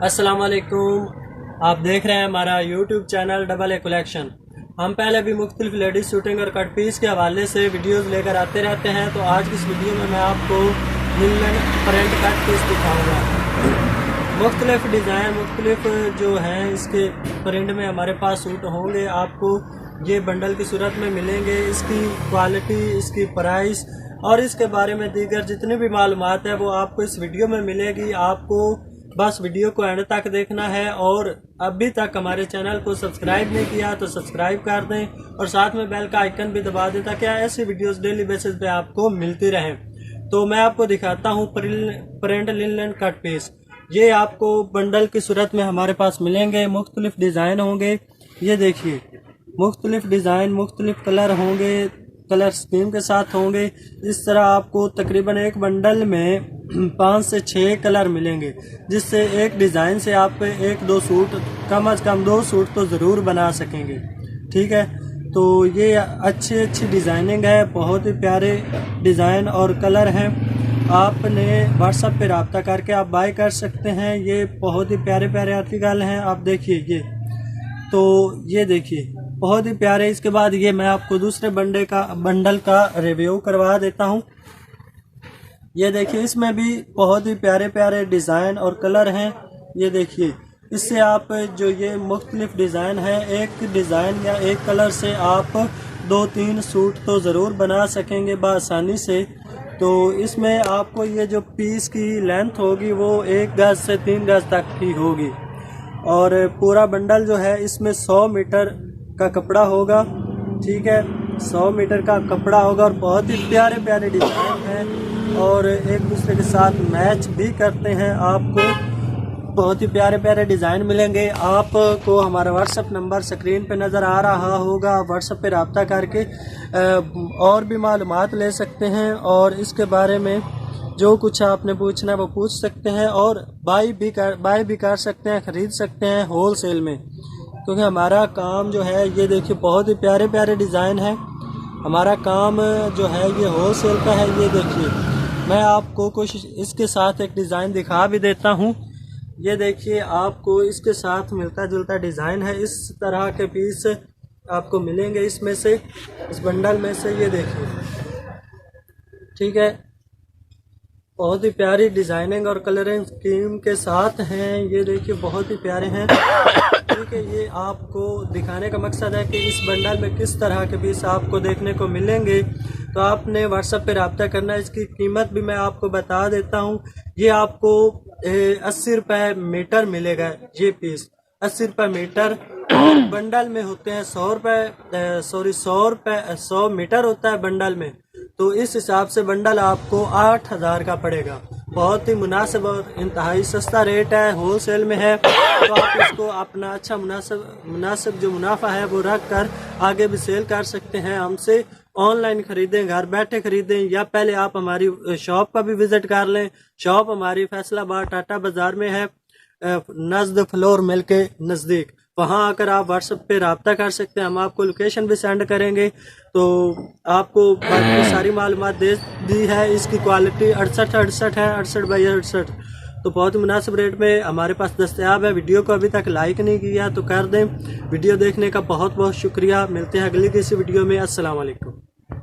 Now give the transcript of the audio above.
अस्सलाम वालेकुम। आप देख रहे हैं हमारा YouTube channel double a collection. हम पहले भी मुख्तलिफ लेडीज शूटिंग और कट पीस के हवाले से वीडियोस लेकर आते रहते हैं। तो आज की इस वीडियो में मैं आपको लिनन प्रिंट कट पीस दिखाऊंगा। मुख्तलिफ डिज़ाइन मुख्तलिफ जो हैं इसके प्रिंट में हमारे पास सूट होंगे। आपको ये बंडल की सूरत में मिलेंगे। इसकी क्वालिटी, इसकी प्राइस और इसके बारे में दीगर जितनी भी मालूमात है वो आपको इस वीडियो में मिलेगी। आपको बस वीडियो को एंड तक देखना है और अभी तक हमारे चैनल को सब्सक्राइब नहीं किया तो सब्सक्राइब कर दें और साथ में बेल का आइकन भी दबा दें ताकि ऐसी वीडियोस डेली बेसिस पे आपको मिलती रहें। तो मैं आपको दिखाता हूँ प्रिंट लिनन कट पीस। ये आपको बंडल की सूरत में हमारे पास मिलेंगे। मुख्तलिफ डिज़ाइन होंगे। ये देखिए, मुख्तलिफ डिज़ाइन मुख्तलिफ कलर होंगे, कलर स्कीम के साथ होंगे। इस तरह आपको तकरीबन एक बंडल में 5 से 6 कलर मिलेंगे, जिससे एक डिज़ाइन से आप एक दो सूट, कम अज़ कम 2 सूट तो ज़रूर बना सकेंगे। ठीक है, तो ये अच्छी डिज़ाइनिंग है, बहुत ही प्यारे डिज़ाइन और कलर हैं। आपने व्हाट्सएप पे रब्ता करके आप बाय कर सकते हैं। ये बहुत ही प्यारे प्यारे आर्टिकल हैं। आप देखिए, ये देखिए बहुत ही प्यारे। इसके बाद ये मैं आपको दूसरे बंडल का रिव्यू करवा देता हूँ। ये देखिए, इसमें भी बहुत ही प्यारे प्यारे डिज़ाइन और कलर हैं। ये देखिए, इससे आप जो ये मुख्तलिफ डिज़ाइन है, एक डिज़ाइन या एक कलर से आप 2-3 सूट तो ज़रूर बना सकेंगे बआसानी से। तो इसमें आपको ये जो पीस की लेंथ होगी वो 1 गज से 3 गज तक की होगी और पूरा बंडल जो है इसमें 100 मीटर का कपड़ा होगा। ठीक है, 100 मीटर का कपड़ा होगा और बहुत ही प्यारे प्यारे डिज़ाइन हैं और एक दूसरे के साथ मैच भी करते हैं। आपको बहुत ही प्यारे प्यारे डिज़ाइन मिलेंगे। आपको हमारा व्हाट्सएप नंबर स्क्रीन पे नज़र आ रहा होगा। आप व्हाट्सएप पे रब्ता करके और भी मालूमात ले सकते हैं और इसके बारे में जो कुछ आपने पूछना है वो पूछ सकते हैं और बाय भी कर सकते हैं, ख़रीद सकते हैं होल सेल में। क्योंकि हमारा काम जो है, ये देखिए बहुत ही प्यारे प्यारे डिज़ाइन है। हमारा काम जो है ये होल सेल का है। ये देखिए, मैं आपको कुछ इसके साथ एक डिज़ाइन दिखा भी देता हूँ। ये देखिए, आपको इसके साथ मिलता जुलता डिज़ाइन है। इस तरह के पीस आपको मिलेंगे इसमें से, इस बंडल में से। ये देखिए, ठीक है, बहुत ही प्यारी डिज़ाइनिंग और कलरिंग स्कीम के साथ हैं। ये देखिए, बहुत ही प्यारे हैं। ठीक है, ये आपको दिखाने का मकसद है कि इस बंडल में किस तरह के पीस आपको देखने को मिलेंगे। तो आपने व्हाट्सएप पे रब्ता करना है। इसकी कीमत भी मैं आपको बता देता हूँ। ये आपको 80 रुपये मीटर मिलेगा। ये पीस 80 रुपये मीटर। बंडल में होते हैं 100 मीटर होता है बंडल में। तो इस हिसाब से बंडल आपको 8000 का पड़ेगा। बहुत ही मुनासिब और इंतहाई सस्ता रेट है, होल सेल में है। तो आप इसको अपना अच्छा मुनासिब जो मुनाफा है वो रख कर आगे भी सेल कर सकते हैं। हमसे ऑनलाइन खरीदें, घर बैठे खरीदें, या पहले आप हमारी शॉप का भी विज़िट कर लें। शॉप हमारी फैसलाबाद टाटा बाज़ार में है, नज़द फ्लोर मिल के नज़दीक। वहाँ आकर आप व्हाट्सएप पे रब्ता कर सकते हैं। हम आपको लोकेशन भी सेंड करेंगे। तो आपको बाकी सारी मालूमात दे दी है। इसकी क्वालिटी 68 है, 68 बाई 68। तो बहुत ही मुनासिब रेट में हमारे पास दस्तयाब है। वीडियो को अभी तक लाइक नहीं किया तो कर दें। वीडियो देखने का बहुत बहुत शुक्रिया। मिलते हैं अगली किसी वीडियो में। अस्सलाम वालेकुम।